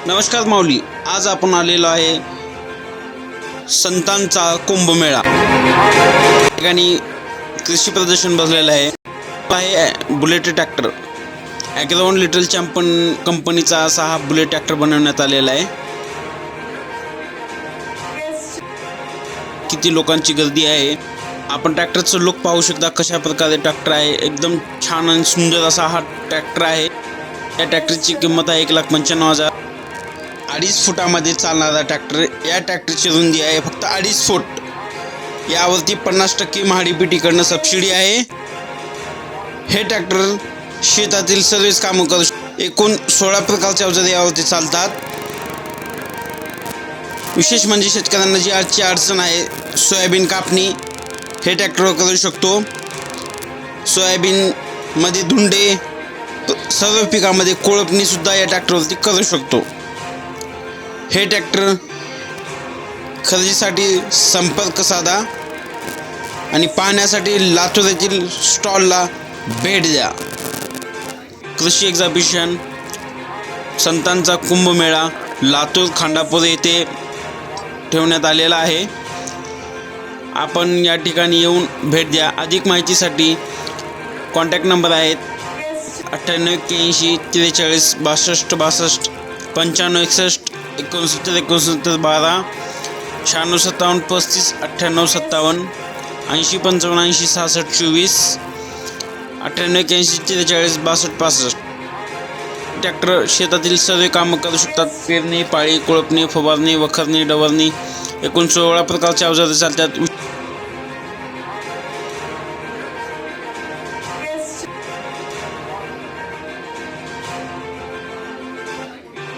नमस्कार माऊली, आज आपण आलेलो आहे संतांचा कुंभमेळा ठिकाणी कृषी प्रदर्शन बसलेलं आहे बुलेट ट्रॅक्टर ॲग्राउंड लिटल चॅम्पियन कंपनीचा असा हा बुलेट ट्रॅक्टर बनवण्यात आलेला आहे। किती लोकांची गर्दी आहे, आपण ट्रॅक्टरचं लुक पाहू शकता। कशा प्रकारे ट्रॅक्टर आहे, एकदम छान आणि सुंदर असा हा ट्रॅक्टर आहे। या ट्रॅक्टरची किंमत आहे 1,95,000। 2.5 फुटामध्ये चालणारा ट्रॅक्टर। या ट्रॅक्टरची रुंदी आहे फक्त 2.5 फूट। यावरती 50% महाडीबीटीकडनं सबसिडी आहे। हे ट्रॅक्टर शेतातील सर्वच कामं करू शकतो। एकूण 16 प्रकारचे अवजार यावरती चालतात। विशेष म्हणजे शेतकऱ्यांना जी आजची अडचण आहे सोयाबीन कापणी, हे ट्रॅक्टरवर करू शकतो। सोयाबीनमध्ये धुंडे, सर्व पिकामध्ये कोळपणी सुद्धा या ट्रॅक्टरवरती करू शकतो। हे ट्रॅक्टर खरेदीसाठी संपर्क साधा आणि पाहण्यासाठी लातूर येथील स्टॉलला भेट द्या। कृषी एक्झिबिशन संतांचा कुंभमेळा लातूर खांडापूर येथे ठेवण्यात आलेला आहे। आपण या ठिकाणी येऊन भेट द्या। अधिक माहितीसाठी कॉन्टॅक्ट नंबर आहेत 9881 43 62 62 9561 69 69 12 96 57 35 98 57 80 55 80 66 24 9881 43 62 65। ट्रॅक्टर शेतातील सर्व कामं करू शकतात। पेरणी, पाळी, कोळपणी, फवारणी, वखरणी, डवरणी, एकूण 16 प्रकारचे अवजारे चालतात।